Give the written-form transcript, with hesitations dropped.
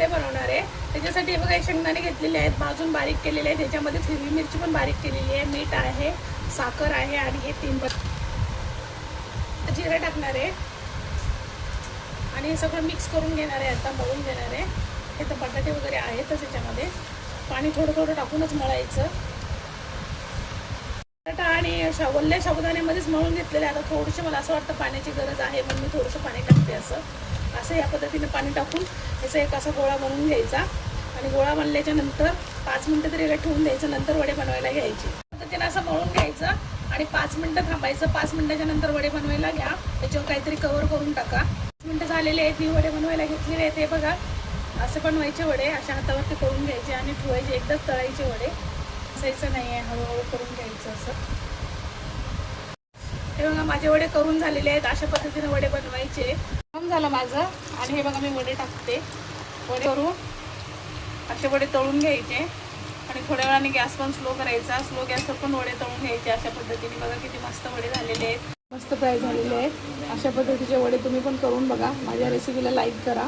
वडे बनवणार आहे. त्याच्यासाठी बघा शेंगदाणे घेतलेले आहेत, भाजून बारीक केलेले आहेत. त्याच्यामध्येच हिरवी मिरची पण बारीक केलेली आहे, मीठ आहे, साखर आहे आणि हे 3 जिरे टाकणार आहे आणि हे सगळं मिक्स करून घेणार आहे. आता मळून घेणार आहे. हे तर बटाटे वगैरे आहेतच याच्यामध्ये. पाणी थोडं थोडं टाकूनच मळायचं. बटाटा आणि वल्ल्या साबुदाण्यामध्येच मळून घेतलेले. आता थोडीशी मला असं वाटतं पाण्याची गरज आहे म्हणून मी थोडंसं पाणी टाकते. असं या पद्धतीने पाणी टाकून याचा एक असा गोळा बनवून घ्यायचा आणि गोळा बनल्याच्या नंतर 5 मिनटं तरी याला ठेवून द्यायचं. नंतर वडे बनवायला घ्यायचे. पद्धतीने असं मळून घ्यायचं आणि 5 मिनटं थांबायचं. 5 मिनटाच्या नंतर वडे बनवायला घ्या. त्याच्यावर काहीतरी कवर करून टाका. 5 मिनटं झालेले आहेत. मी वडे बनवायला घेतलेले आहेत. हे बघा असं बनवायचे वडे. अशा हातावरती करून घ्यायचे आणि ठेवायचे. एकदाच तळायचे वडे. असायचं नाही आहे, हळूहळू करून घ्यायचं असं. हे बघा माझे वडे करून झालेले आहेत. अशा पद्धतीने वडे बनवायचे. काम झालं माझं आणि हे बघा मी वडे टाकते. वडे करून असे वडे तळून घ्यायचे आणि थोड्या वेळाने गॅस पण स्लो करायचा. स्लो गॅसवर पण वडे तळून घ्यायचे. अशा पद्धतीने बघा किती मस्त वडे झालेले आहेत. मस्त फ्राय झालेले आहेत. अशा पद्धतीचे वडे तुम्ही पण करून बघा. माझ्या रेसिपीला लाईक करा.